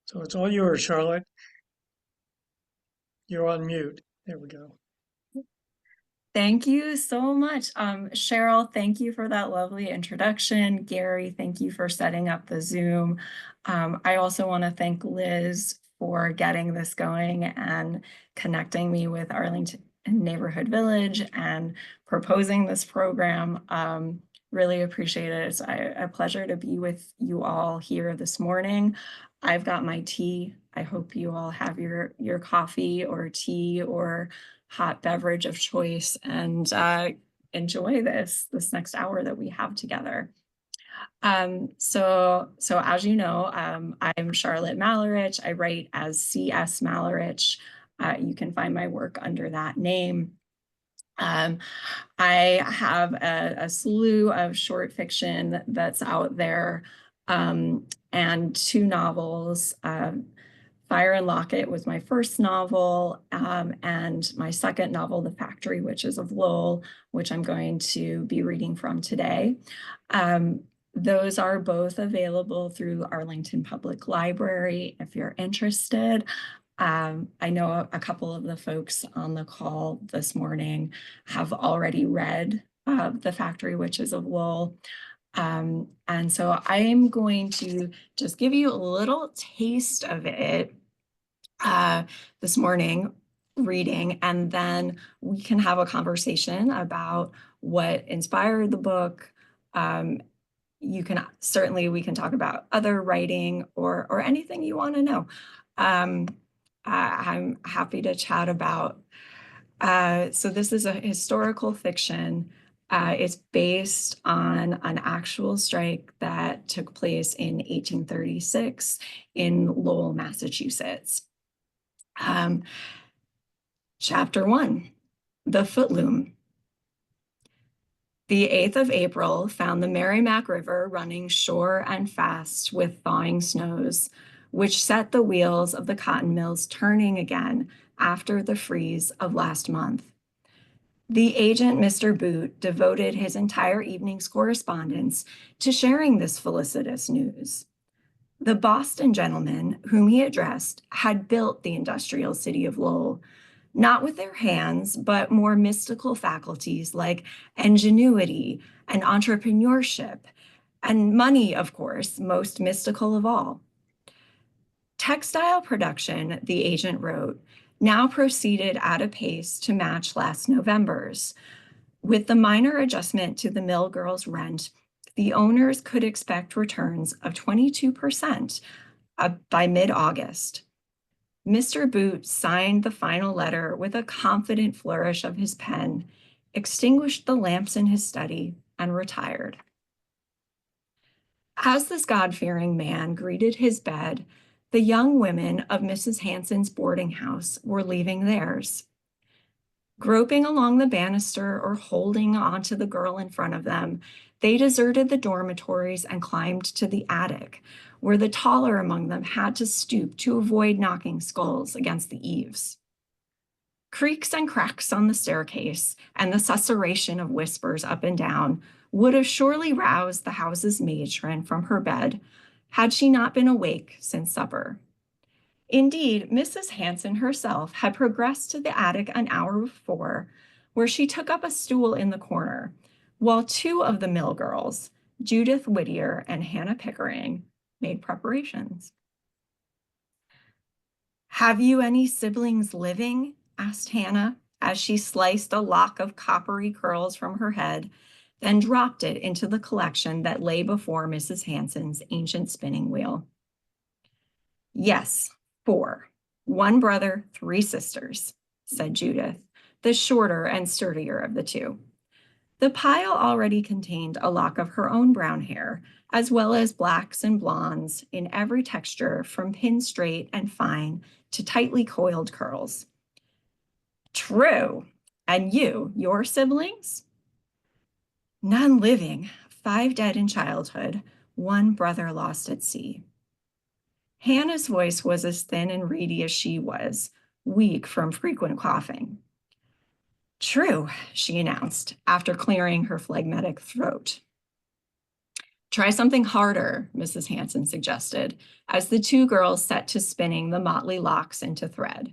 So it's all yours, Charlotte. You're on mute. There we go. Thank you so much. Cheryl, thank you for that lovely introduction. Gary, thank you for setting up the Zoom. I also want to thank Liz for getting this going and connecting me with Arlington Neighborhood Village and proposing this program. Really appreciate it. It's a pleasure to be with you all here this morning. I've got my tea. I hope you all have your coffee or tea or hot beverage of choice and enjoy this next hour that we have together. So as you know, I'm Charlotte Malerich. I write as C.S. Malerich. You can find my work under that name. Um, I have a slew of short fiction that's out there, and two novels. Fire and Locket was my first novel, and my second novel, The Factory Witches of Lowell, which I'm going to be reading from today. Those are both available through Arlington Public Library if you're interested. I know a couple of the folks on the call this morning have already read The Factory Witches of Lowell. And so I am going to just give you a little taste of it this morning reading, and then we can have a conversation about what inspired the book. We can talk about other writing or anything you want to know. I'm happy to chat about. So this is a historical fiction. It's based on an actual strike that took place in 1836 in Lowell, Massachusetts. Chapter 1, The Footloom. The 8th of April found the Merrimack River running sure and fast with thawing snows, which set the wheels of the cotton mills turning again after the freeze of last month. The agent, Mr. Boot, devoted his entire evening's correspondence to sharing this felicitous news. The Boston gentlemen whom he addressed had built the industrial city of Lowell, not with their hands, but more mystical faculties like ingenuity and entrepreneurship, and money, of course, most mystical of all. Textile production, the agent wrote, now proceeded at a pace to match last November's. With the minor adjustment to the mill girls' rent, the owners could expect returns of 22% by mid-August. Mr. Boot signed the final letter with a confident flourish of his pen, extinguished the lamps in his study, and retired. As this God-fearing man greeted his bed, the young women of Mrs. Hanson's boarding house were leaving theirs. Groping along the banister or holding onto the girl in front of them, they deserted the dormitories and climbed to the attic, where the taller among them had to stoop to avoid knocking skulls against the eaves. Creaks and cracks on the staircase and the susurration of whispers up and down would have surely roused the house's matron from her bed had she not been awake since supper. Indeed, Mrs. Hanson herself had progressed to the attic an hour before, where she took up a stool in the corner, while two of the mill girls, Judith Whittier and Hannah Pickering, made preparations. "Have you any siblings living?" asked Hannah, as she sliced a lock of coppery curls from her head, then dropped it into the collection that lay before Mrs. Hanson's ancient spinning wheel. "Yes, 4. 1 brother, 3 sisters," said Judith, the shorter and sturdier of the two. The pile already contained a lock of her own brown hair, as well as blacks and blondes in every texture from pin straight and fine to tightly coiled curls. "True. And your siblings?" "None living, 5 dead in childhood, 1 brother lost at sea." Hannah's voice was as thin and reedy as she was, weak from frequent coughing. "True," she announced, after clearing her phlegmatic throat. Try something harder, Mrs. Hanson suggested, as the two girls set to spinning the motley locks into thread.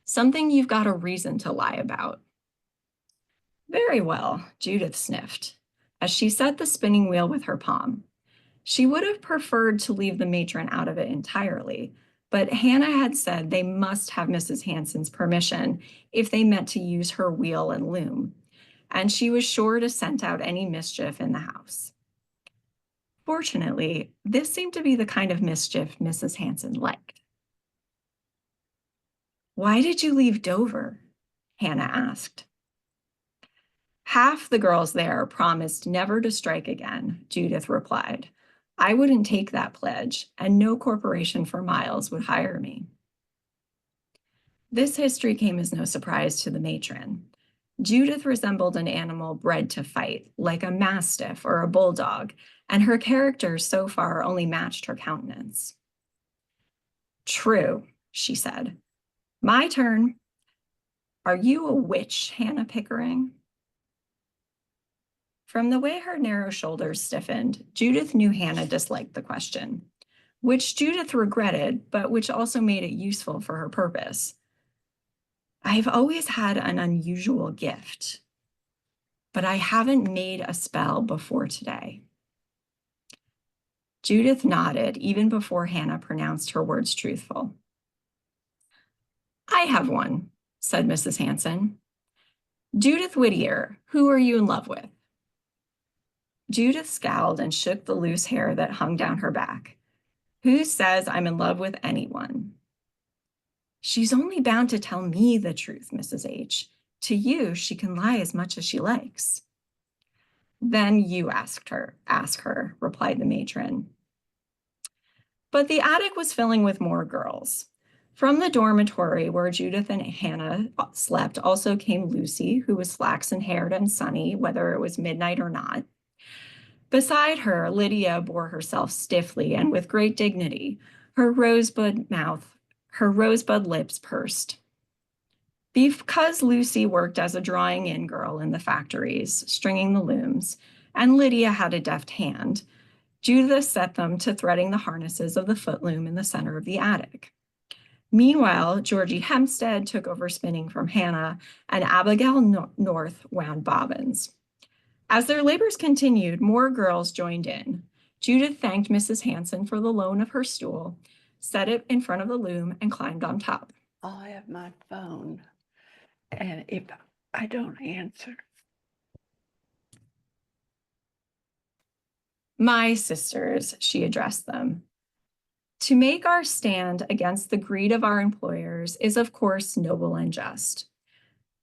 Something you've got a reason to lie about. Very well, Judith sniffed, as she set the spinning wheel with her palm. She would have preferred to leave the matron out of it entirely, but Hannah had said they must have Mrs. Hanson's permission if they meant to use her wheel and loom, and she was sure to scent out any mischief in the house. Fortunately, this seemed to be the kind of mischief Mrs. Hanson liked. Why did you leave Dover? Hannah asked. Half the girls there promised never to strike again, Judith replied. I wouldn't take that pledge, and no corporation for miles would hire me. This history came as no surprise to the matron. Judith resembled an animal bred to fight, like a mastiff or a bulldog, and her character so far only matched her countenance. True, she said. My turn. Are you a witch, Hannah Pickering? From the way her narrow shoulders stiffened, Judith knew Hannah disliked the question, which Judith regretted, but which also made it useful for her purpose. I've always had an unusual gift, but I haven't made a spell before today. Judith nodded even before Hannah pronounced her words truthful. I have one, said Mrs. Hanson. Judith Whittier, who are you in love with? Judith scowled and shook the loose hair that hung down her back. Who says I'm in love with anyone? She's only bound to tell me the truth, Mrs. H. To you, she can lie as much as she likes. Then you ask her, replied the matron. But the attic was filling with more girls. From the dormitory where Judith and Hannah slept also came Lucy, who was flaxen-haired and sunny, whether it was midnight or not. Beside her, Lydia bore herself stiffly and with great dignity, her rosebud lips pursed. Because Lucy worked as a drawing-in girl in the factories, stringing the looms, and Lydia had a deft hand, Judith set them to threading the harnesses of the footloom in the center of the attic. Meanwhile, Georgie Hempstead took over spinning from Hannah, and Abigail North wound bobbins. As their labors continued, more girls joined in. Judith thanked Mrs. Hanson for the loan of her stool, set it in front of the loom, and climbed on top. I have my phone, and if I don't answer. My sisters, she addressed them. To make our stand against the greed of our employers is, of course, noble and just.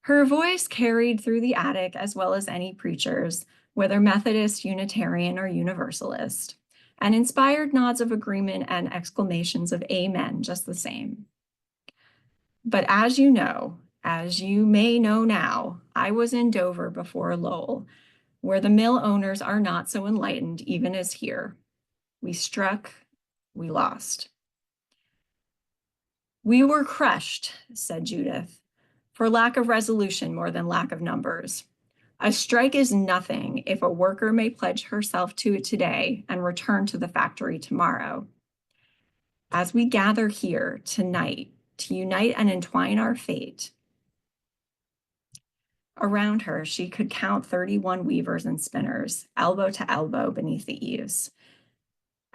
Her voice carried through the attic as well as any preacher's, whether Methodist, Unitarian, or Universalist, and inspired nods of agreement and exclamations of amen just the same. But as you may know now, I was in Dover before Lowell, where the mill owners are not so enlightened even as here. We struck, we lost. We were crushed, said Judith, for lack of resolution more than lack of numbers. A strike is nothing if a worker may pledge herself to it today and return to the factory tomorrow. As we gather here tonight to unite and entwine our fate. Around her, she could count 31 weavers and spinners, elbow to elbow beneath the eaves.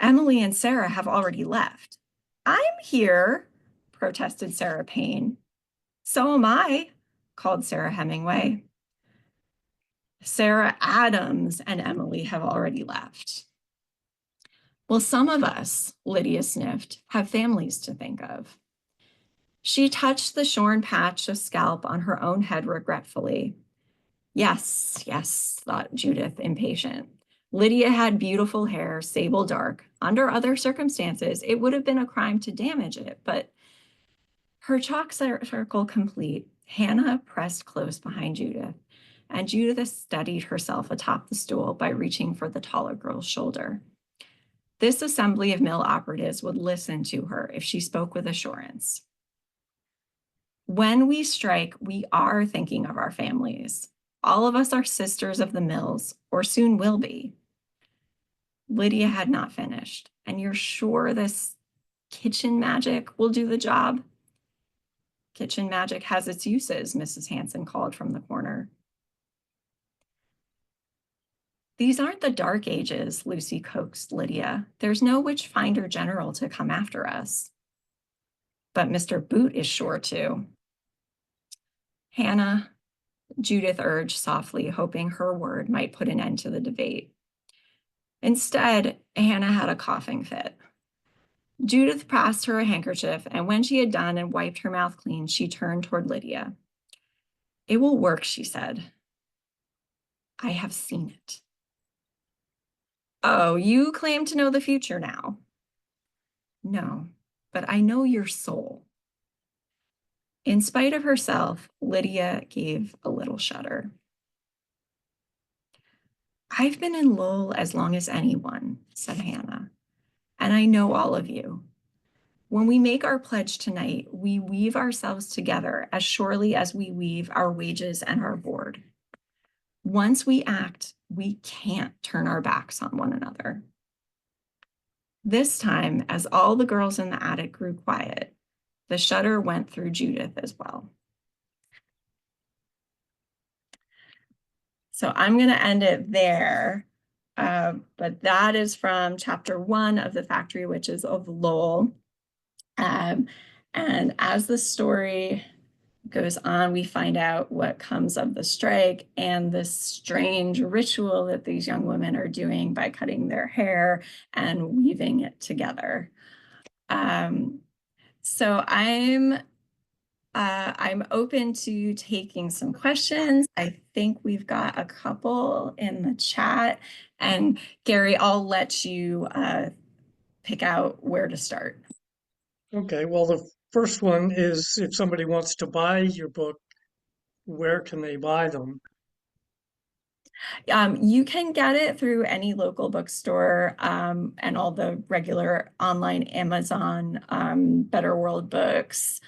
Emily and Sarah have already left. I'm here, protested Sarah Payne. So am I, called Sarah Hemingway. Sarah Adams and Emily have already left. Well, some of us, Lydia sniffed, have families to think of. She touched the shorn patch of scalp on her own head regretfully. Yes, thought Judith, impatient. Lydia had beautiful hair, sable dark. Under other circumstances, it would have been a crime to damage it, but her chalk circle complete, Hannah pressed close behind Judith, and Judith steadied herself atop the stool by reaching for the taller girl's shoulder. This assembly of mill operatives would listen to her if she spoke with assurance. When we strike, we are thinking of our families. All of us are sisters of the mills, or soon will be. Lydia had not finished. And you're sure this kitchen magic will do the job? Kitchen magic has its uses, Mrs. Hanson called from the corner. These aren't the Dark Ages, Lucy coaxed Lydia. There's no witch-finder general to come after us. But Mr. Boot is sure to. Hannah, Judith urged softly, hoping her word might put an end to the debate. Instead, Hannah had a coughing fit. Judith passed her a handkerchief, and when she had done and wiped her mouth clean, she turned toward Lydia. It will work, she said. I have seen it. Oh, you claim to know the future now. No, but I know your soul. In spite of herself, Lydia gave a little shudder. I've been in Lowell as long as anyone, said Hannah, and I know all of you. When we make our pledge tonight, we weave ourselves together as surely as we weave our wages and our board. Once we act, we can't turn our backs on one another. This time, as all the girls in the attic grew quiet, the shudder went through Judith as well. So I'm going to end it there. But that is from chapter 1 of The Factory Witches of Lowell. And as the story goes on, we find out what comes of the strike and this strange ritual that these young women are doing by cutting their hair and weaving it together. So I'm open to taking some questions. I think we've got a couple in the chat. And Gary, I'll let you pick out where to start. Okay, well, the first one is if somebody wants to buy your book, where can they buy them? You can get it through any local bookstore and all the regular online Amazon, Better World Books.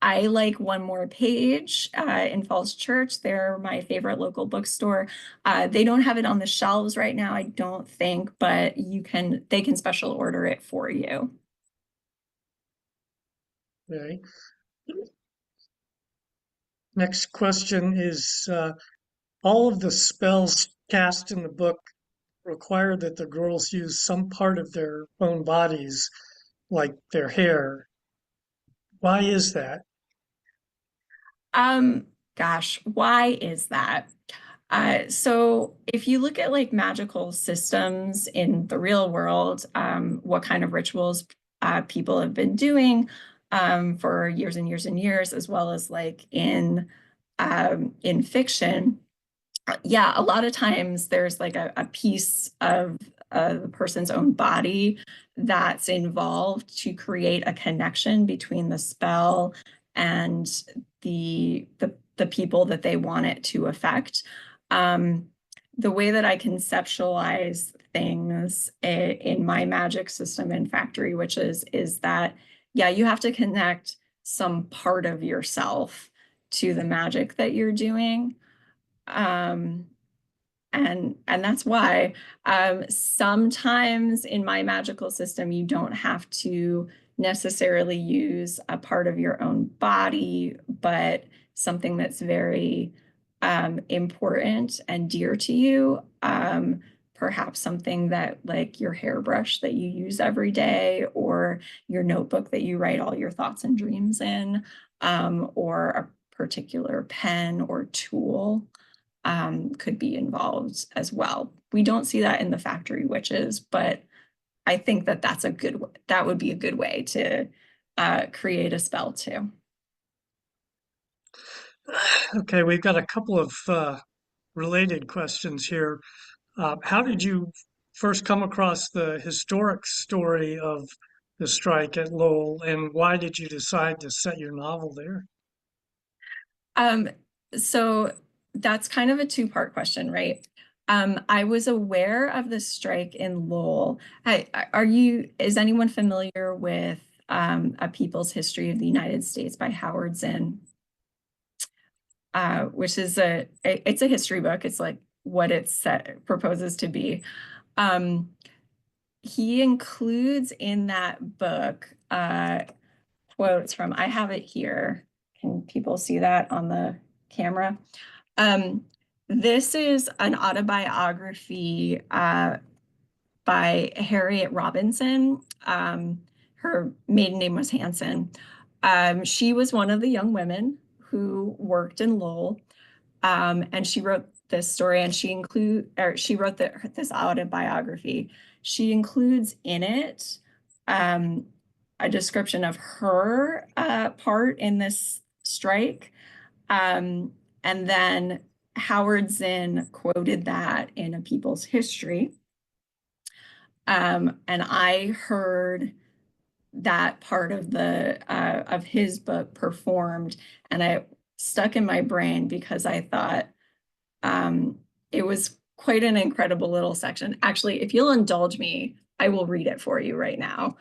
I like One More Page in Falls Church. They're my favorite local bookstore. They don't have it on the shelves right now, I don't think, but they can special order it for you. Okay. Next question is, all of the spells cast in the book require that the girls use some part of their own bodies, like their hair. Why is that? Gosh, why is that? So if you look at like magical systems in the real world, what kind of rituals people have been doing for years and years and years, as well as like in fiction, yeah, a lot of times there's like a piece of the person's own body that's involved to create a connection between the spell and the people that they want it to affect. The way that I conceptualize things in my magic system in Factory Witches is that, yeah, you have to connect some part of yourself to the magic that you're doing. And that's why sometimes in my magical system, you don't have to necessarily use a part of your own body, but something that's very important and dear to you. Perhaps something that like your hairbrush that you use every day, or your notebook that you write all your thoughts and dreams in, or a particular pen or tool could be involved as well. We don't see that in the Factory Witches, but I think that that would be a good way to create a spell too. Okay, we've got a couple of related questions here. How did you first come across the historic story of the strike at Lowell, and why did you decide to set your novel there? So that's kind of a two-part question, right? I was aware of the strike in Lowell. Is anyone familiar with A People's History of the United States by Howard Zinn? Which is it's a history book. It's like what it proposes to be. He includes in that book quotes from, I have it here. Can people see that on the camera? This is an autobiography by Harriet Robinson. Her maiden name was Hanson. She was one of the young women who worked in Lowell, and she wrote this story, and she wrote this autobiography. She includes in it a description of her part in this strike, and then Howard Zinn quoted that in A People's History. And I heard that part of his book performed, and it stuck in my brain because I thought it was quite an incredible little section. Actually, if you'll indulge me, I will read it for you right now,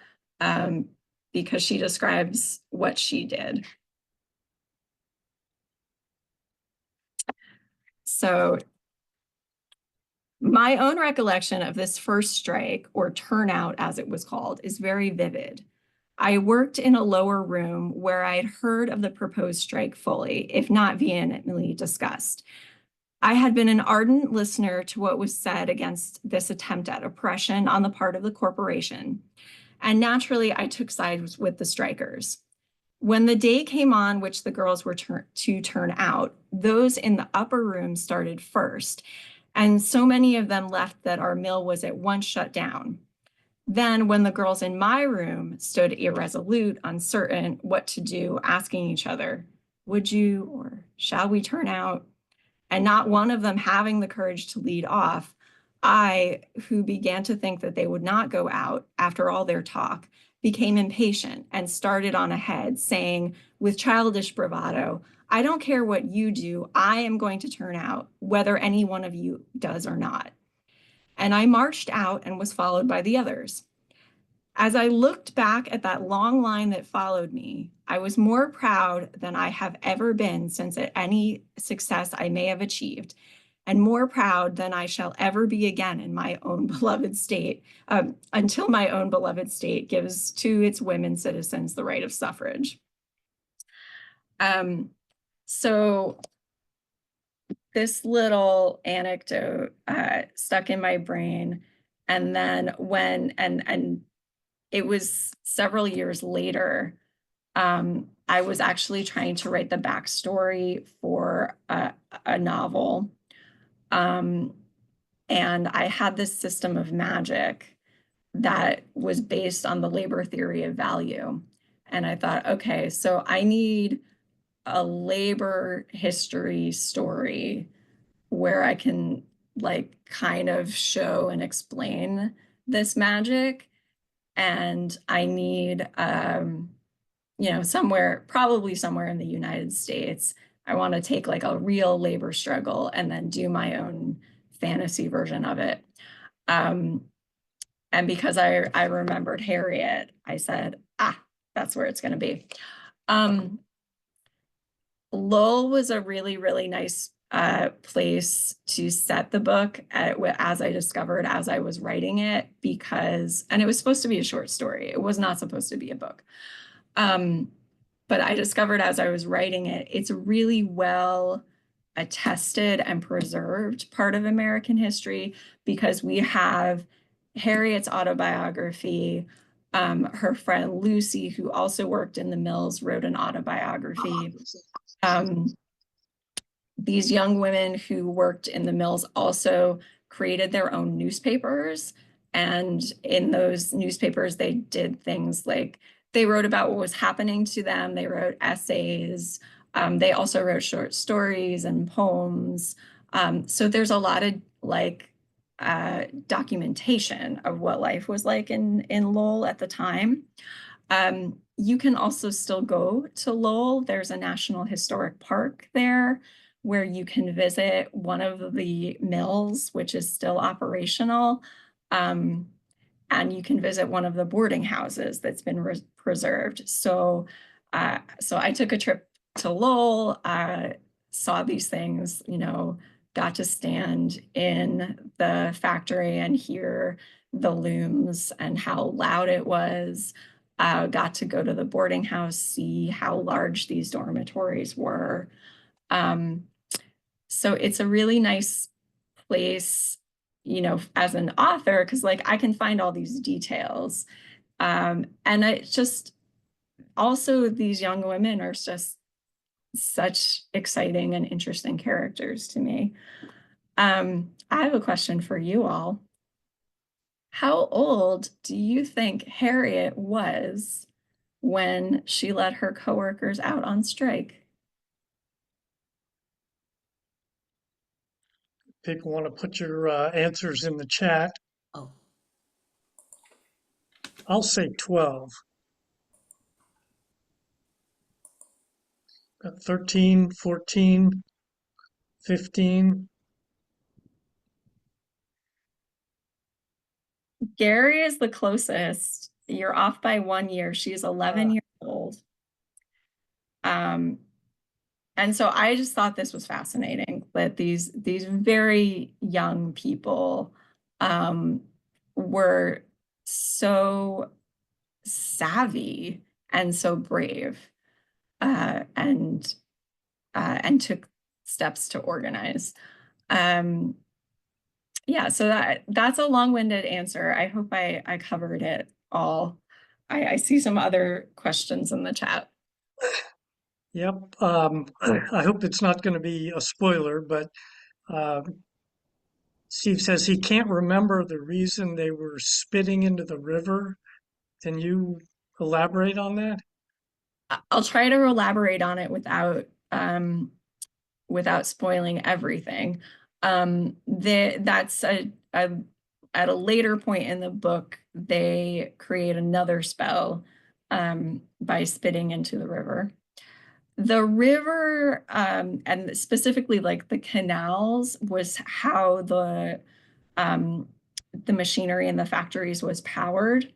because she describes what she did. So my own recollection of this first strike, or turnout as it was called, is very vivid. I worked in a lower room where I'd heard of the proposed strike fully, if not vehemently discussed. I had been an ardent listener to what was said against this attempt at oppression on the part of the corporation, and naturally I took sides with the strikers. When the day came on which the girls were to turn out, those in the upper room started first, and so many of them left that our mill was at once shut down. Then, when the girls in my room stood irresolute, uncertain what to do, asking each other, would you or shall we turn out? And not one of them having the courage to lead off, I, who began to think that they would not go out after all their talk, became impatient and started on ahead, saying with childish bravado, I don't care what you do, I am going to turn out, whether any one of you does or not. And I marched out and was followed by the others. As I looked back at that long line that followed me, I was more proud than I have ever been since at any success I may have achieved, and more proud than I shall ever be again in my own beloved state, until my own beloved state gives to its women citizens the right of suffrage. So this little anecdote stuck in my brain, and then and it was several years later, I was actually trying to write the backstory for a novel. And I had this system of magic that was based on the labor theory of value. And I thought, okay, so I need a labor history story where I can like kind of show and explain this magic. And I need, probably somewhere in the United States. I want to take like a real labor struggle and then do my own fantasy version of it. And because I remembered Harriet, I said, that's where it's going to be. Lowell was a really, really nice place to set the book, as I discovered as I was writing it, and it was supposed to be a short story. It was not supposed to be a book. But I discovered as I was writing it, it's a really well attested and preserved part of American history, because we have Harriet's autobiography. Her friend Lucy, who also worked in the mills, wrote an autobiography. These young women who worked in the mills also created their own newspapers. And in those newspapers, they did things like they wrote about what was happening to them. They wrote essays. They also wrote short stories and poems. So there's a lot of like documentation of what life was like in Lowell at the time. You can also still go to Lowell. There's a National Historic Park there where you can visit one of the mills, which is still operational. And you can visit one of the boarding houses that's been preserved. So I took a trip to Lowell, saw these things, got to stand in the factory and hear the looms and how loud it was. Got to go to the boarding house, see how large these dormitories were. So it's a really nice place, as an author, because like I can find all these details. And it's just also these young women are just such exciting and interesting characters to me. I have a question for you all. How old do you think Harriet was when she let her coworkers out on strike? People want to put your answers in the chat. Oh, I'll say 12. 13, 14, 15. Gary is the closest. You're off by 1 year. She's 11 years old. And so I just thought this was fascinating that these very young people were so savvy and so brave, and took steps to organize. Yeah, so that's a long-winded answer. I hope I covered it all. I see some other questions in the chat. Yep. I hope it's not going to be a spoiler, but uh, Steve says he can't remember the reason they were spitting into the river. Can you elaborate on that? I'll try to elaborate on it without spoiling everything. That's at a later point in the book, they create another spell by spitting into the river. The river, and specifically like the canals, was how the machinery in the factories was powered.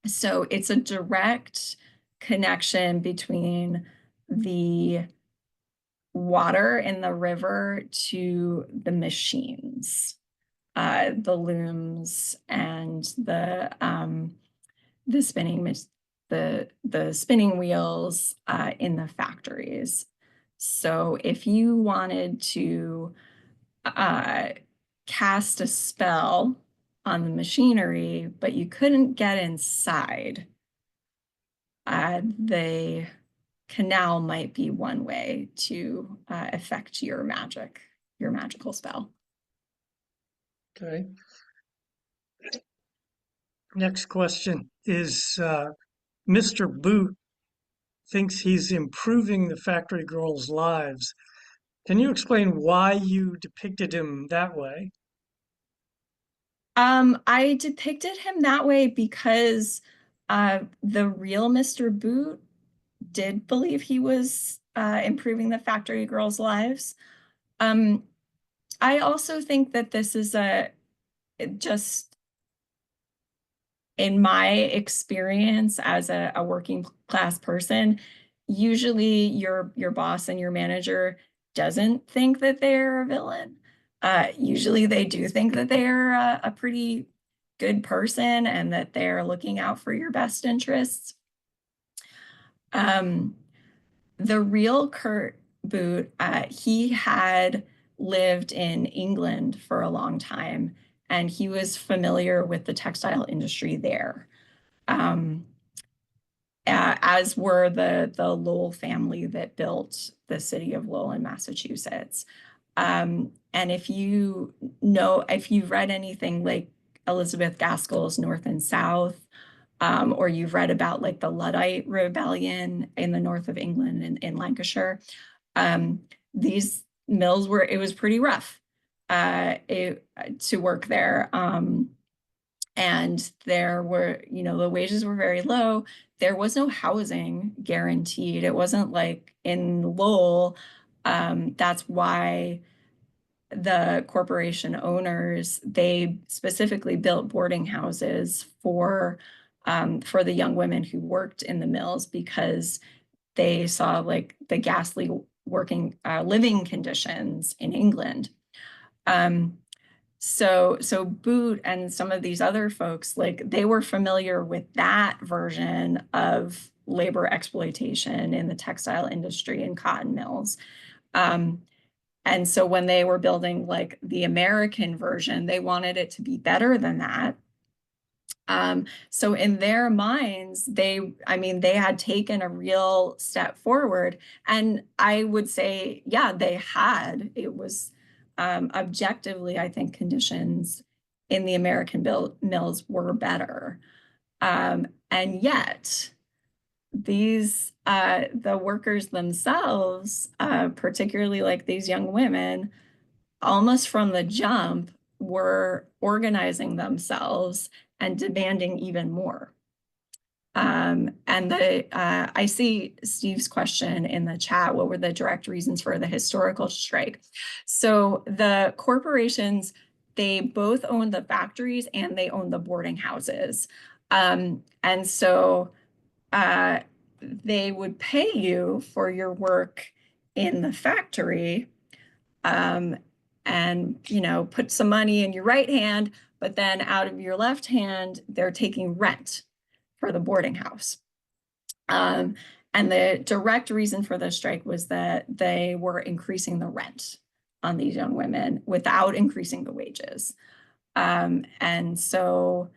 So it's a direct connection between the water in the river to the machines, the looms and the spinning wheels in the factories. So if you wanted to cast a spell on the machinery, but you couldn't get inside, the canal might be one way to affect your magical spell. Okay. Next question is Mr. Boot thinks he's improving the factory girls' lives. Can you explain why you depicted him that way? I depicted him that way because the real Mr. Boot did believe he was improving the factory girls' lives. I also think that this is just in my experience as a working class person, usually your boss and your manager doesn't think that they're a villain. Usually they do think that they're a pretty good person and that they're looking out for your best interests. The real Kurt Boot, he had lived in England for a long time, and he was familiar with the textile industry there, as were the Lowell family that built the city of Lowell in Massachusetts. And if you've read anything like Elizabeth Gaskell's North and South, or you've read about like the Luddite rebellion in the north of England in Lancashire, these mills it was pretty rough to work there. And there were, the wages were very low. There was no housing guaranteed. It wasn't like in Lowell. That's why the corporation owners, they specifically built boarding houses for the young women who worked in the mills, because they saw like the ghastly living conditions in England. Um, so Boot and some of these other folks, like they were familiar with that version of labor exploitation in the textile industry and cotton mills. Um, and so when they were building like the American version, they wanted it to be better than that. So in their minds, I mean, they had taken a real step forward. And I would say, yeah, they had. It was objectively, I think, conditions in the American mills were better. And yet, the workers themselves, particularly like these young women, almost from the jump, were organizing themselves and demanding even more. And I see Steve's question in the chat, what were the direct reasons for the historical strike? So the corporations, they both own the factories and they own the boarding houses. And so they would pay you for your work in the factory, um, and put some money in your right hand, but then out of your left hand, they're taking rent for the boarding house. And the direct reason for the strike was that they were increasing the rent on these young women without increasing the wages. And so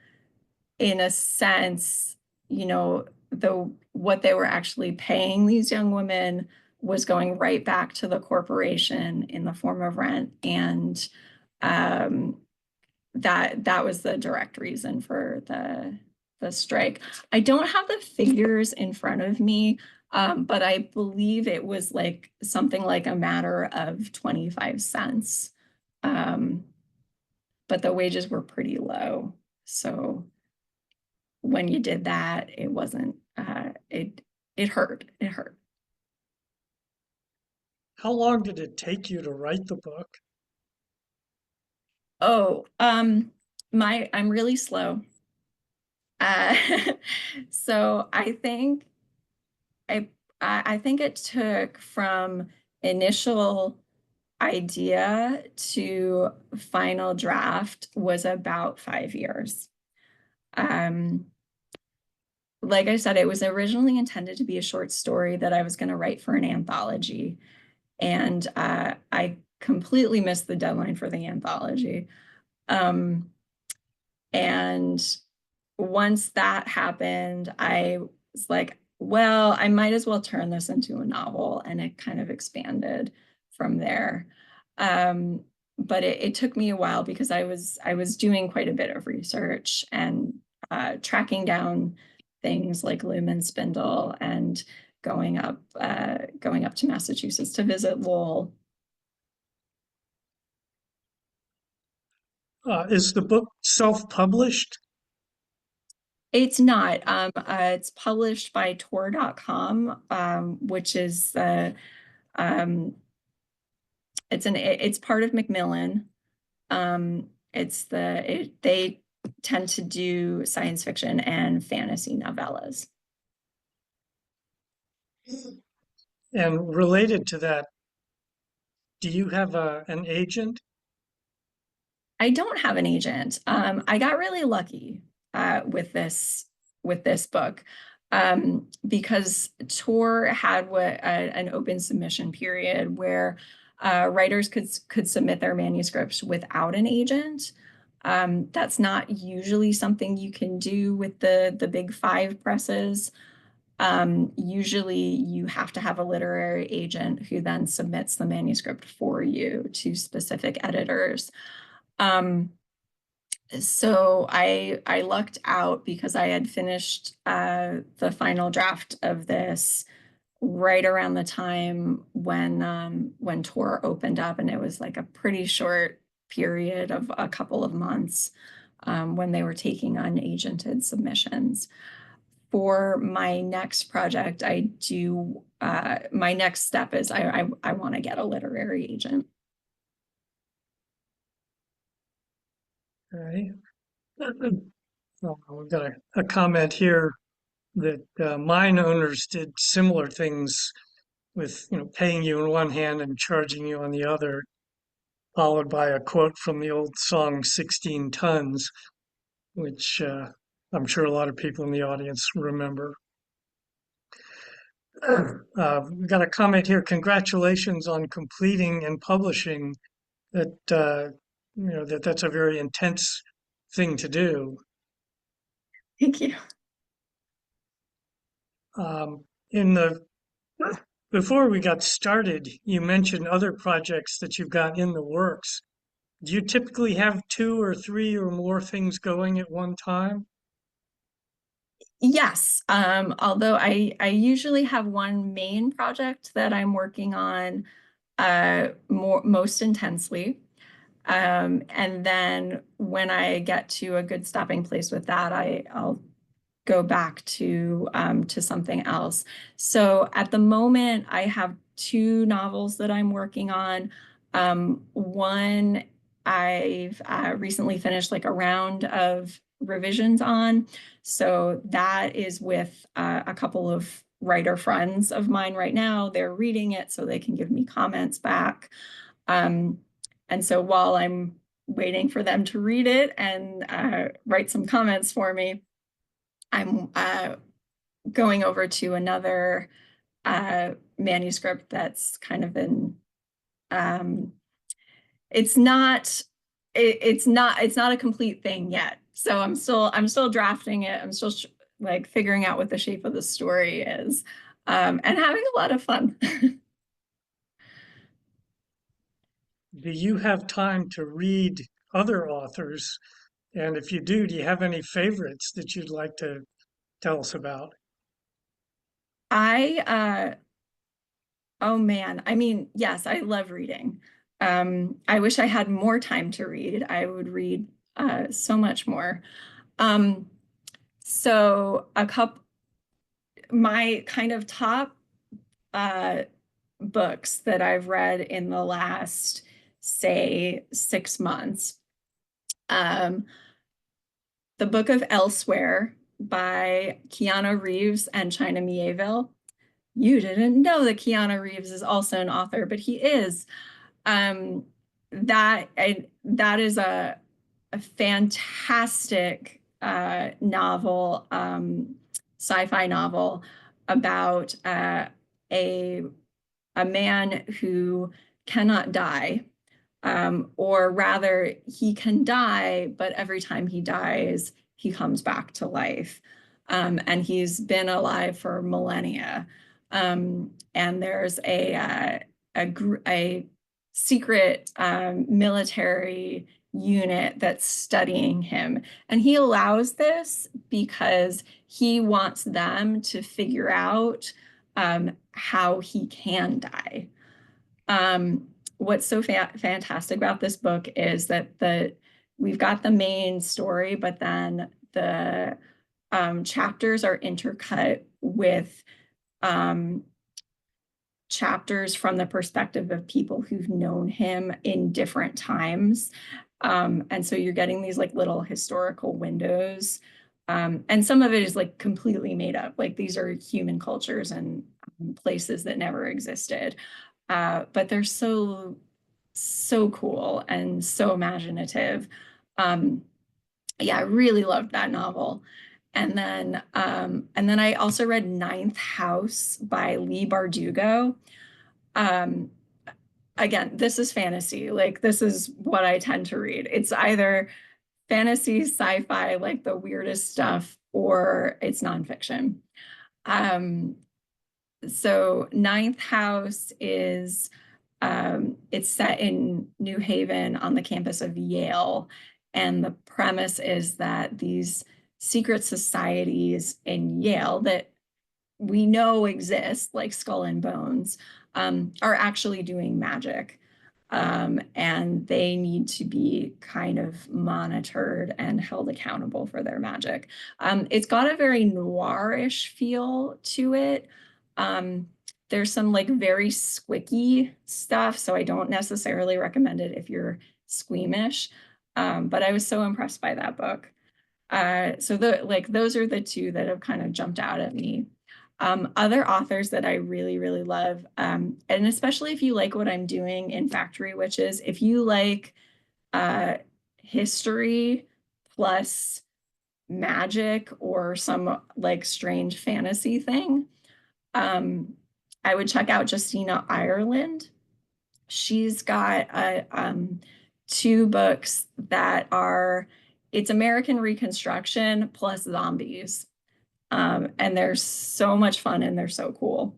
in a sense, what they were actually paying these young women was going right back to the corporation in the form of rent. And that was the direct reason for the strike. I don't have the figures in front of me, but I believe it was like something like a matter of 25 cents. But the wages were pretty low. So when you did that, it wasn't, it hurt. It hurt. How long did it take you to write the book? Oh, I'm really slow. Uh, so I I think it took from initial idea to final draft was about 5 years. Um, like I said, it was originally intended to be a short story that I was going to write for an anthology. And I completely missed the deadline for the anthology. Um, and once that happened, I was like, well, I might as well turn this into a novel. And it kind of expanded from there. Um, but it took me a while because I was doing quite a bit of research and tracking down things like loom and spindle and going up to Massachusetts to visit Lowell. Is the book self-published? It's not. It's published by Tor.com, which is um, it's part of Macmillan. They tend to do science fiction and fantasy novellas. And related to that, do you have an agent? I don't have an agent. I got really lucky with this book, because Tor had an open submission period where writers could submit their manuscripts without an agent. That's not usually something you can do with the big five presses. Usually you have to have a literary agent who then submits the manuscript for you to specific editors. Um, so I lucked out because I had finished the final draft of this right around the time when Tor opened up, and it was like a pretty short period of a couple of months when they were taking on agented submissions. For my next project, my next step is I want to get a literary agent. All right. We've got a comment here that mine owners did similar things with, paying you in one hand and charging you on the other. followed by a quote from the old song 16 Tons, which I'm sure a lot of people in the audience remember. We got a comment here. Congratulations on completing and publishing that. That's a very intense thing to do. Thank you. In the Before we got started, you mentioned other projects that you've got in the works. Do you typically have two or three or more things going at one time? Yes, although I usually have one main project that I'm working on most intensely. And then when I get to a good stopping place with that, I'll go back to something else. So at the moment, I have two novels that I'm working on. One I've recently finished like a round of revisions on. So that is with a couple of writer friends of mine right now. They're reading it so they can give me comments back. Um, and so while I'm waiting for them to read it and write some comments for me, I'm going over to another manuscript that's kind of in um, it's not a complete thing yet. So I'm still drafting it. I'm still like figuring out what the shape of the story is, and having a lot of fun. Do you have time to read other authors? And if you do you have any favorites that you'd like to tell us about? I oh man, I mean, yes, I love reading. I wish I had more time to read. I would read so much more. Um, so my kind of top uh, books that I've read in the last, say, 6 months. Um, the Book of Elsewhere by Keanu Reeves and China Mieville. You didn't know that Keanu Reeves is also an author, but he is. Um, that is a fantastic novel, sci-fi novel about a a man who cannot die, or rather, he can die, but every time he dies, he comes back to life. And he's been alive for millennia. And there's a secret military unit that's studying him. And he allows this because he wants them to figure out how he can die. What's so fantastic about this book is that we've got the main story, but then the chapters are intercut with um, chapters from the perspective of people who've known him in different times. And so you're getting these like little historical windows. And some of it is like completely made up. Like these are human cultures and places that never existed. But they're so cool and so imaginative. Um, yeah, I really loved that novel. And then I also read Ninth House by Leigh Bardugo. Um, Again, this is fantasy. Like this is what I tend to read. It's either fantasy, sci-fi, like the weirdest stuff, or it's nonfiction. Um, so Ninth House is it's set in New Haven on the campus of Yale. And the premise is that these secret societies in Yale that we know exist, like Skull and Bones, are actually doing magic. And they need to be kind of monitored and held accountable for their magic. It's got a very noirish feel to it. Um, there's some like very squicky stuff, so I don't necessarily recommend it if you're squeamish. But I was so impressed by that book. So those are the two that have kind of jumped out at me. Other authors that I really, really love, and especially if you like what I'm doing in Factory Witches, if you like history plus magic or some like strange fantasy thing, I would check out Justina Ireland. She's got two books that are, it's American Reconstruction plus zombies. And they're so much fun and they're so cool.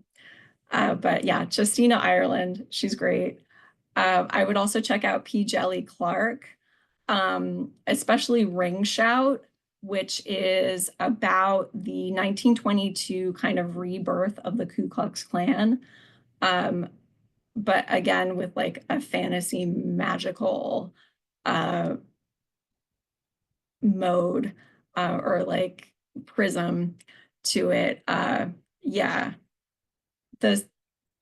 But yeah, Justina Ireland, she's great. I would also check out P. Jelly Clark, especially Ring Shout, which is about the 1922 kind of rebirth of the Ku Klux Klan. But again, with like a fantasy magical uh, mode or like prism to it. Yeah, this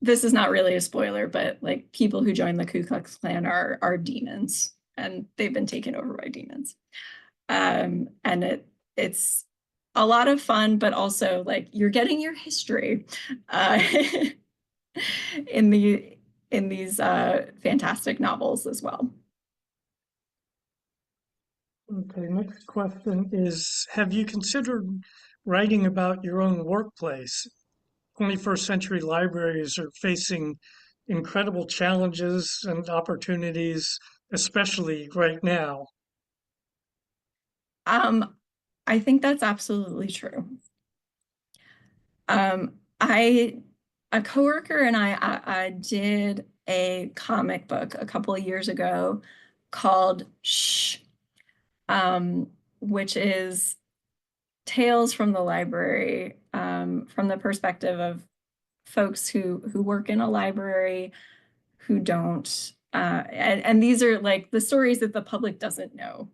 this is not really a spoiler, but like people who join the Ku Klux Klan are demons, and they've been taken over by demons. And it's a lot of fun, but also like you're getting your history uh, in these fantastic novels as well. Okay, next question is, have you considered writing about your own workplace? 21st century libraries are facing incredible challenges and opportunities, especially right now. Um, I think that's absolutely true. I a coworker and I did a comic book a couple of years ago called Shh, um, which is tales from the library, from the perspective of folks who work in a library who don't, and these are like the stories that the public doesn't know,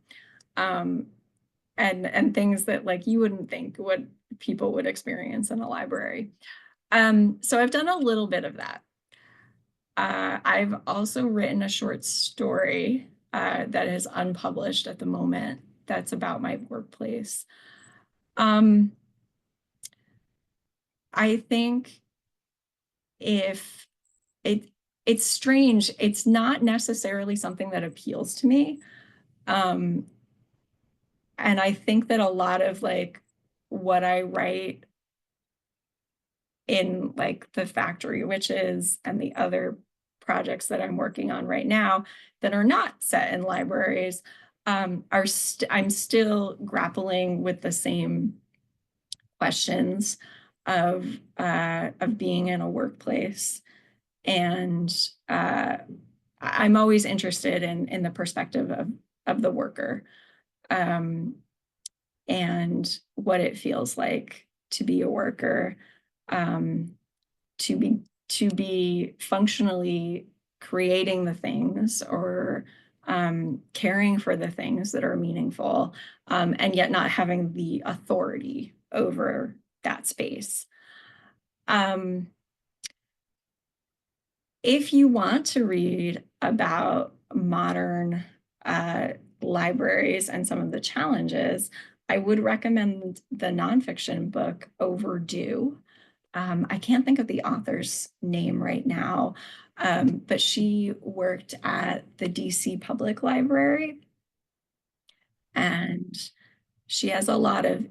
um, and things that like you wouldn't think what people would experience in a library. So I've done a little bit of that. I've also written a short story that is unpublished at the moment that's about my workplace. Um, I think if it it's strange, it's not necessarily something that appeals to me. Um, and I think that a lot of like what I write in like the Factory Witches and the other projects that I'm working on right now that are not set in libraries I'm still grappling with the same questions of being in a workplace, and I'm always interested in the perspective of the worker, um, and what it feels like to be a worker, um, to be functionally creating the things or caring for the things that are meaningful, and yet not having the authority over that space. Um, if you want to read about modern libraries and some of the challenges, I would recommend the nonfiction book Overdue. I can't think of the author's name right now, but she worked at the DC Public Library, and she has a lot of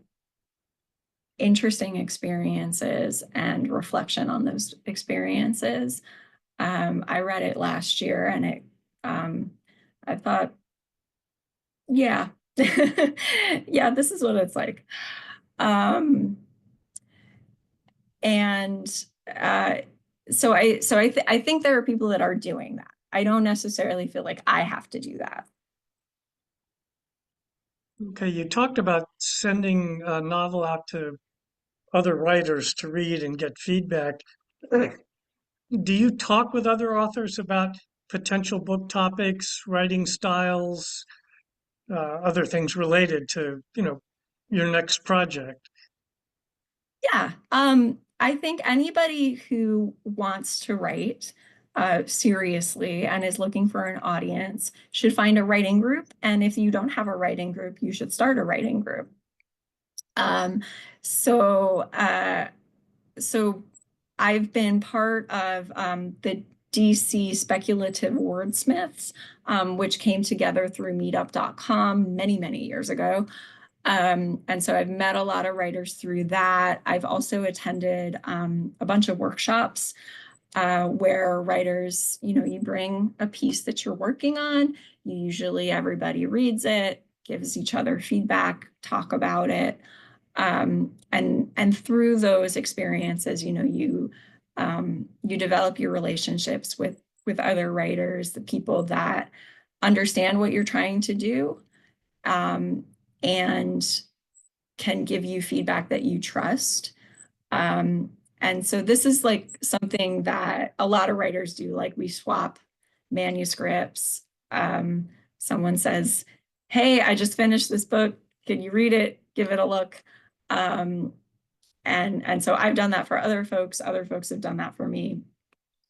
interesting experiences and reflection on those experiences. I read it last year, and I thought, yeah, yeah, this is what it's like. Um, and I think there are people that are doing that. I don't necessarily feel like I have to do that. Okay, you talked about sending a novel out to other writers to read and get feedback. Do you talk with other authors about potential book topics, writing styles, other things related to, your next project? Yeah, I think anybody who wants to write seriously and is looking for an audience should find a writing group. And if you don't have a writing group, you should start a writing group. Um, so, uh, so I've been part of the DC Speculative Wordsmiths, which came together through meetup.com many, many years ago. And so I've met a lot of writers through that. I've also attended a bunch of workshops where writers, you bring a piece that you're working on. Usually everybody reads it, gives each other feedback, talk about it. And through those experiences, you develop your relationships with other writers, the people that understand what you're trying to do, and can give you feedback that you trust. And so this is like something that a lot of writers do, like we swap manuscripts. Someone says, hey, I just finished this book. Can you read it? Give it a look. And so I've done that for other folks. Other folks have done that for me.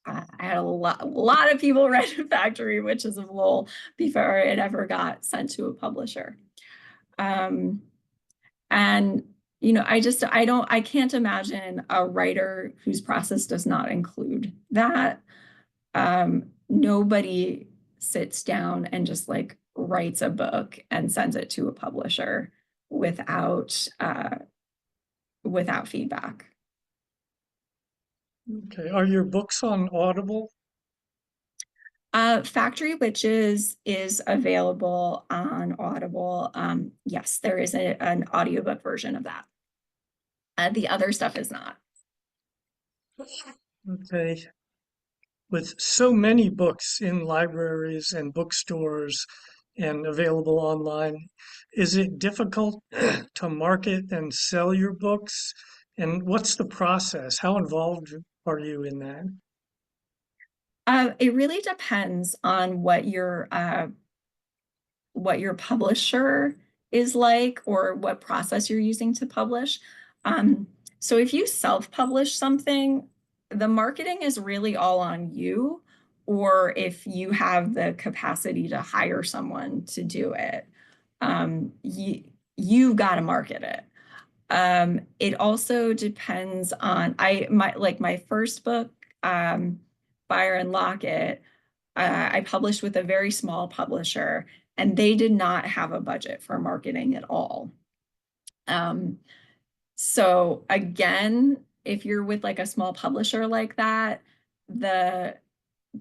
I had a lot of people read Factory Witches of Lowell before it ever got sent to a publisher. And I can't imagine a writer whose process does not include that. Nobody sits down and just like writes a book and sends it to a publisher without feedback. Okay. Are your books on Audible? Factory Witches is available on Audible. Yes, there is an audiobook version of that. The other stuff is not. Okay. With so many books in libraries and bookstores and available online, is it difficult to market and sell your books? And what's the process? How involved are you in that? It really depends on what your publisher is like or what process you're using to publish. So if you self-publish something, the marketing is really all on you, or if you have the capacity to hire someone to do it, you've got to market it. It also depends on my first book, Fire and Locket. I published with a very small publisher, and they did not have a budget for marketing at all. So again, if you're with like a small publisher like that, the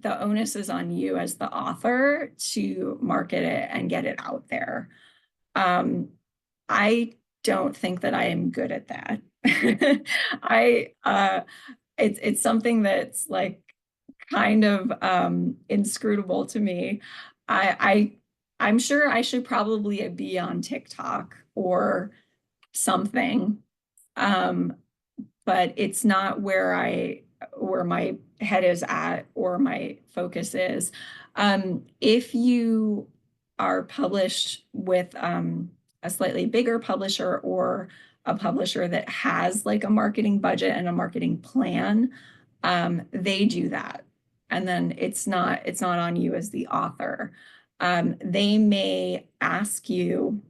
onus is on you as the author to market it and get it out there. I don't think that I am good at that. It's something that's like kind of inscrutable to me. I'm sure I should probably be on TikTok or something, um, but it's not where my head is at or my focus is. If you are published with a slightly bigger publisher or a publisher that has like a marketing budget and a marketing plan, they do that. And then it's not on you as the author. They may ask you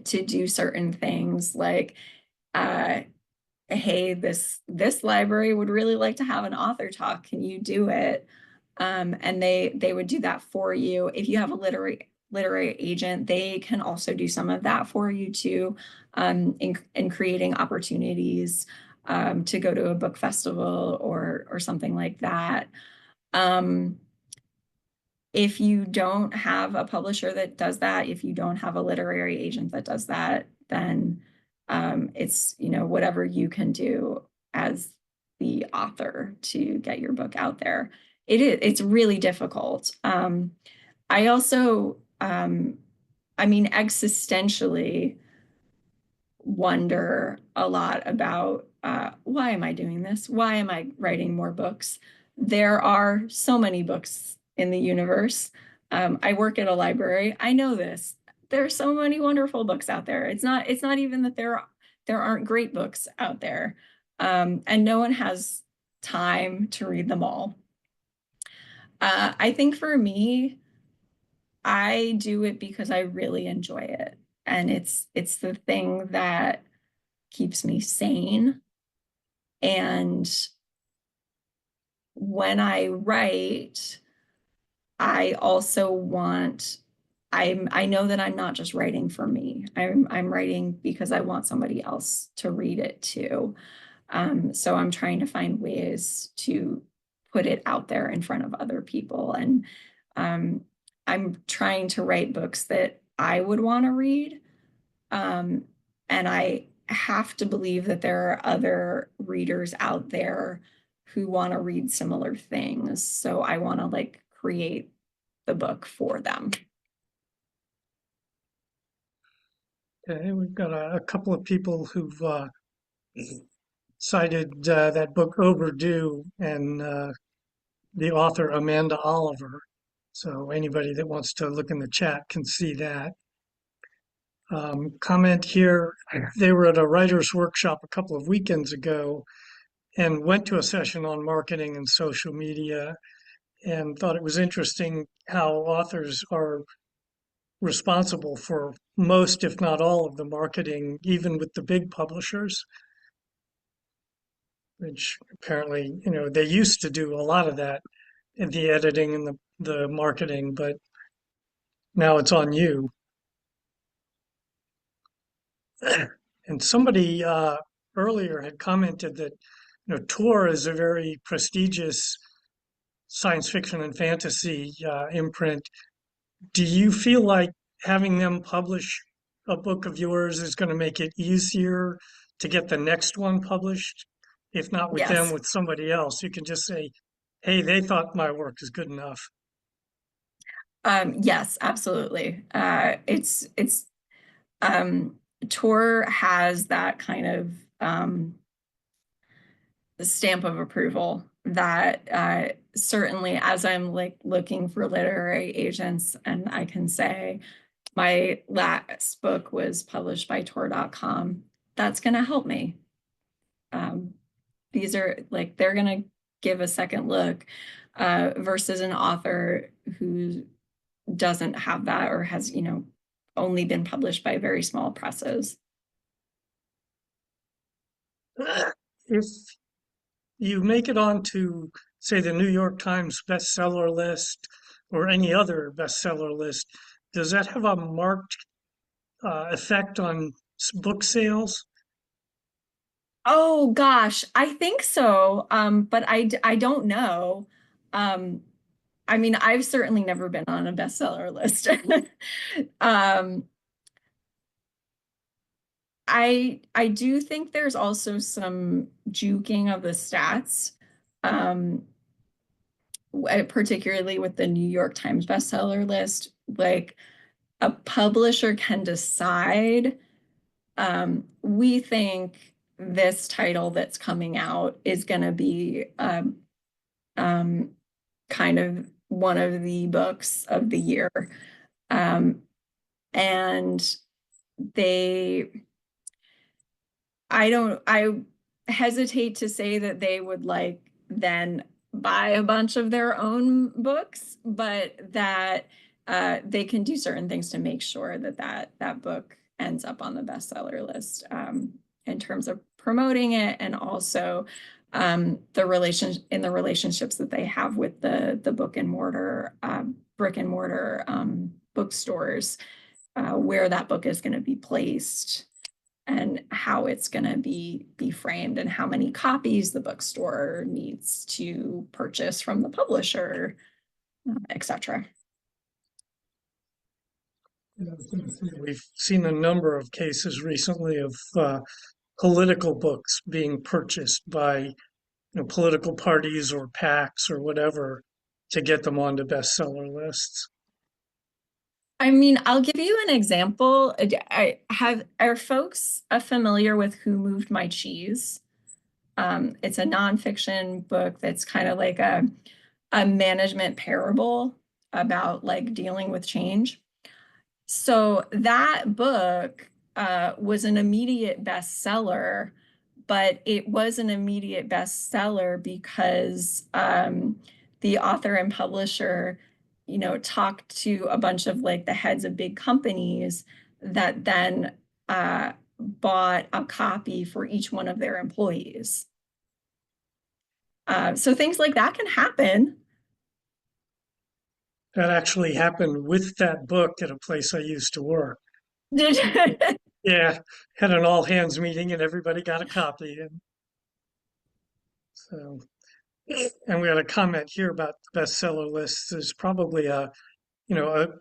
to do certain things like, hey, this library would really like to have an author talk. Can you do it? And they would do that for you. If you have a literary agent, they can also do some of that for you too, in creating opportunities to go to a book festival or something like that. If you don't have a publisher that does that, if you don't have a literary agent that does that, then it's whatever you can do as the author to get your book out there. It's really difficult. I also, existentially wonder a lot about why am I doing this? Why am I writing more books? There are so many books in the universe. I work at a library. I know this. There are so many wonderful books out there. It's not even that there aren't great books out there. And no one has time to read them all. I think for me, I do it because I really enjoy it. And it's the thing that keeps me sane. And when I write, I also want, I know that I'm not just writing for me. I'm writing because I want somebody else to read it too. So I'm trying to find ways to put it out there in front of other people. And um, I'm trying to write books that I would want to read. Um, and I have to believe that there are other readers out there who want to read similar things. So I want to like create the book for them. Okay, we've got a couple of people who've cited that book Overdue and the author Amanda Oliver. So anybody that wants to look in the chat can see that. Comment here, they were at a writer's workshop a couple of weekends ago and went to a session on marketing and social media and thought it was interesting how authors are responsible for most, if not all, of the marketing, even with the big publishers, which apparently, they used to do a lot of that in the editing and the marketing, but now it's on you. And somebody earlier had commented that, Tor is a very prestigious science fiction and fantasy imprint. Do you feel like having them publish a book of yours is going to make it easier to get the next one published? If not with them, Yes. with somebody else, you can just say, hey, they thought my work is good enough. Yes, absolutely. It's um, Tor has that kind of stamp of approval that certainly as I'm like looking for literary agents and I can say my last book was published by Tor.com, that's going to help me. These are like, they're going to give a second look versus an author who doesn't have that or has, only been published by very small presses. If you make it onto, say, the New York Times bestseller list or any other bestseller list, does that have a marked effect on book sales? Oh gosh, I think so. But I don't know. Um, I mean, I've certainly never been on a bestseller list. um, I do think there's also some juking of the stats, um, particularly with the New York Times bestseller list. Like a publisher can decide, we think this title that's coming out is going to be um, kind of one of the books of the year. Um, and they, I hesitate to say that they would like then buy a bunch of their own books, but that they can do certain things to make sure that that book ends up on the bestseller list in terms of promoting it and also the relationships that they have with the book and mortar brick and mortar bookstores where that book is going to be placed and how it's going to be framed and how many copies the bookstore needs to purchase from the publisher, etc. We've seen a number of cases recently of political books being purchased by political parties or PACs or whatever to get them onto bestseller lists. I mean, I'll give you an example. Are folks familiar with Who Moved My Cheese? It's a nonfiction book that's kind of like a management parable about like dealing with change. So that book was an immediate bestseller, but it was an immediate bestseller because the author and publisher, talked to a bunch of like the heads of big companies that then bought a copy for each one of their employees. So things like that can happen. That actually happened with that book at a place I used to work. Yeah, had an all hands meeting and everybody got a copy. And so, and we had a comment here about bestseller lists. There's probably a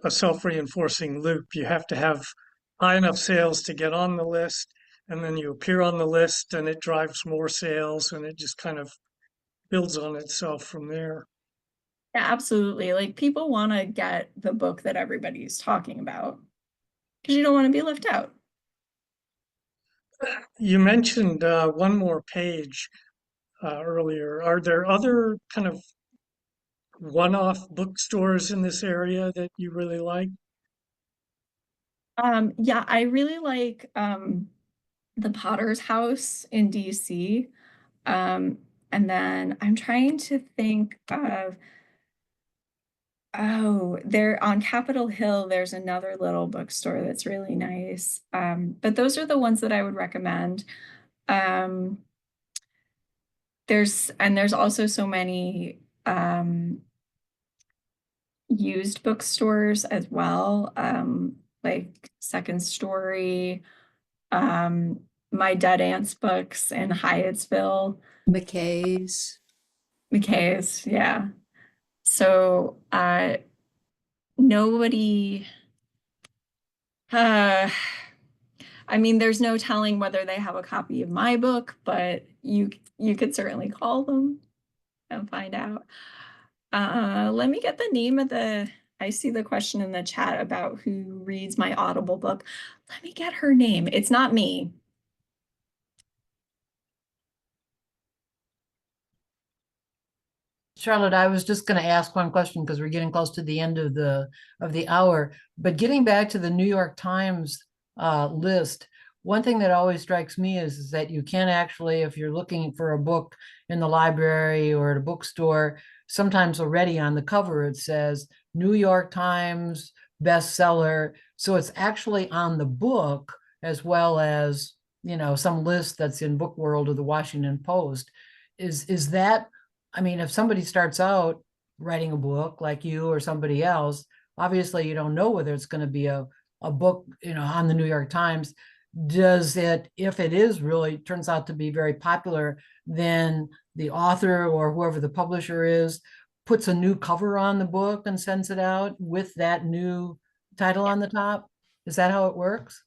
self-reinforcing loop. You have to have high enough sales to get on the list, and then you appear on the list and it drives more sales and it just kind of builds on itself from there. Yeah, absolutely. Like people want to get the book that everybody's talking about because you don't want to be left out. You mentioned one more page earlier. Are there other kind of one-off bookstores in this area that you really like? Yeah, I really like the Potter's House in DC. Um, and then I'm trying to think of, oh, there on Capitol Hill, there's another little bookstore that's really nice. But those are the ones that I would recommend. Um, there's also so many used bookstores as well, like Second Story, um, My Dead Aunt's Books in Hyattsville, McKay's. McKay's, yeah. So nobody uh I mean there's no telling whether they have a copy of my book, but you could certainly call them and find out. Let me get the name of the I see the question in the chat about who reads my Audible book. Let me get her name. It's not me. Charlotte, I was just going to ask one question because we're getting close to the end of the hour. But getting back to the New York Times list, one thing that always strikes me is that you can actually, if you're looking for a book in the library or at a bookstore, sometimes already on the cover it says New York Times bestseller. So it's actually on the book as well as, some list that's in Book World or the Washington Post. Is that, I mean, if somebody starts out writing a book like you or somebody else, obviously you don't know whether it's going to be a book, on the New York Times. Does it, if it is really turns out to be very popular, then the author or whoever the publisher is puts a new cover on the book and sends it out with that new title on the top? Is that how it works?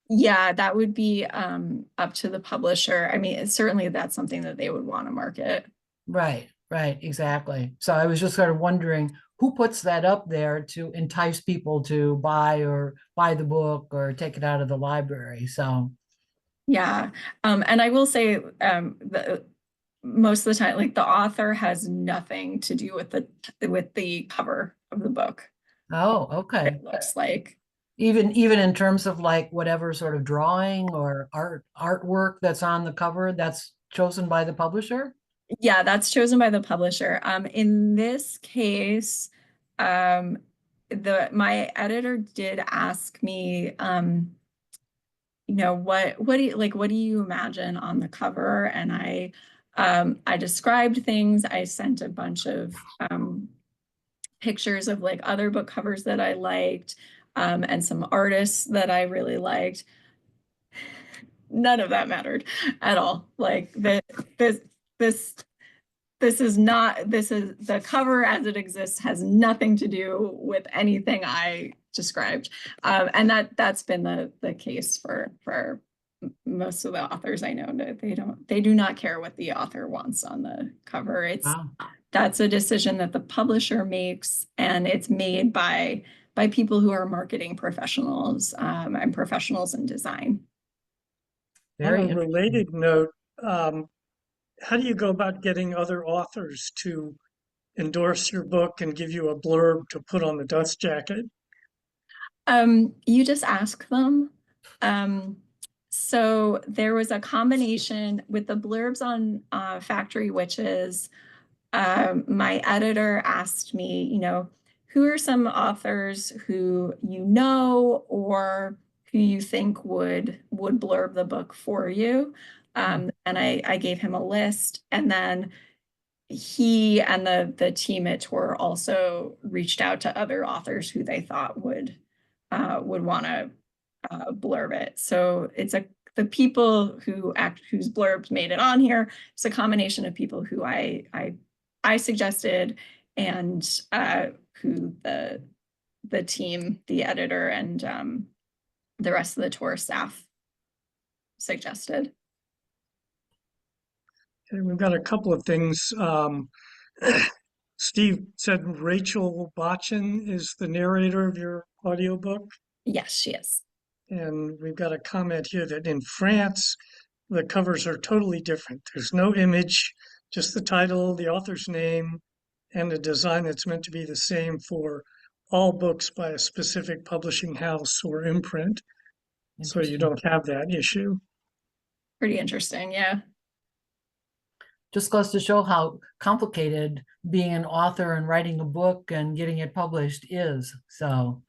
Yeah, that would be up to the publisher. I mean, certainly that's something that they would want to market. Right, exactly. So I was just sort of wondering who puts that up there to entice people to buy the book or take it out of the library. So, Yeah. And I will say most of the time, like the author has nothing to do with the cover of the book. oh, okay. It looks like. Even in terms of like whatever sort of drawing or artwork that's on the cover, that's chosen by the publisher? Yeah, that's chosen by the publisher. In this case, my editor did ask me, what do you imagine on the cover? And I described things. I sent a bunch of pictures of like other book covers that I liked, and some artists that I really liked. None of that mattered at all. Like this this this is the cover as it exists has nothing to do with anything I described. And that's been the case for most of the authors I know. They do not care what the author wants on the cover. Wow. That's a decision that the publisher makes, and it's made by people who are marketing professionals, and professionals in design. On Very a interesting. related note, um, how do you go about getting other authors to endorse your book and give you a blurb to put on the dust jacket? You just ask them. Um, so there was a combination with the blurbs on Factory Witches. My editor asked me, who are some authors who you know or who you think would blurb the book for you? And I gave him a list, and then he and the team at Tor also reached out to other authors who they thought would want to blurb it. So it's the people whose blurbs made it on here. It's a combination of people who I suggested and who the team, the editor, and the rest of the Tor staff suggested. Okay, we've got a couple of things. Steve said Rachel Botchin is the narrator of your audiobook. Yes, she is. And we've got a comment here that in France, the covers are totally different. There's no image, just the title, the author's name, and a design that's meant to be the same for all books by a specific publishing house or imprint. So you don't have that issue. Pretty interesting, yeah. Just goes to show how complicated being an author and writing a book and getting it published is. So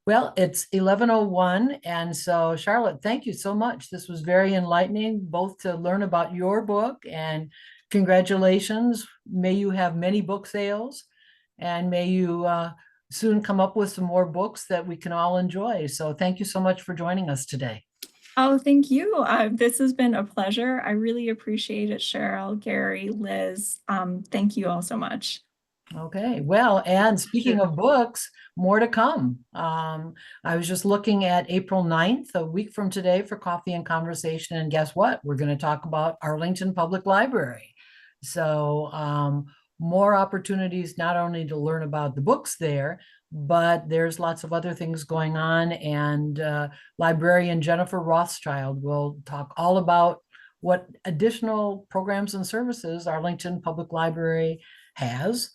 well, it's 11:01, and so Charlotte, thank you so much. This was very enlightening, both to learn about your book, and congratulations. May you have many book sales, and may you soon come up with some more books that we can all enjoy. So thank you so much for joining us today. Oh, thank you. This has been a pleasure. I really appreciate it, Cheryl, Gary, Liz. Thank you all so much. Okay, well, and speaking of books, more to come. I was just looking at April 9th, a week from today, for Coffee and Conversation. And guess what? We're going to talk about Arlington Public Library. So more opportunities not only to learn about the books there, but there's lots of other things going on. And librarian Jennifer Rothschild will talk all about what additional programs and services Arlington Public Library has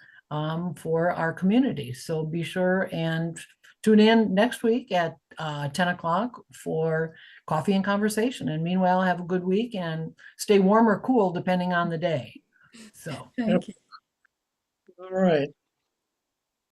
for our community. So be sure and tune in next week at 10 o'clock for Coffee and Conversation. And meanwhile, have a good week and stay warm or cool depending on the day. So Thank you. All right.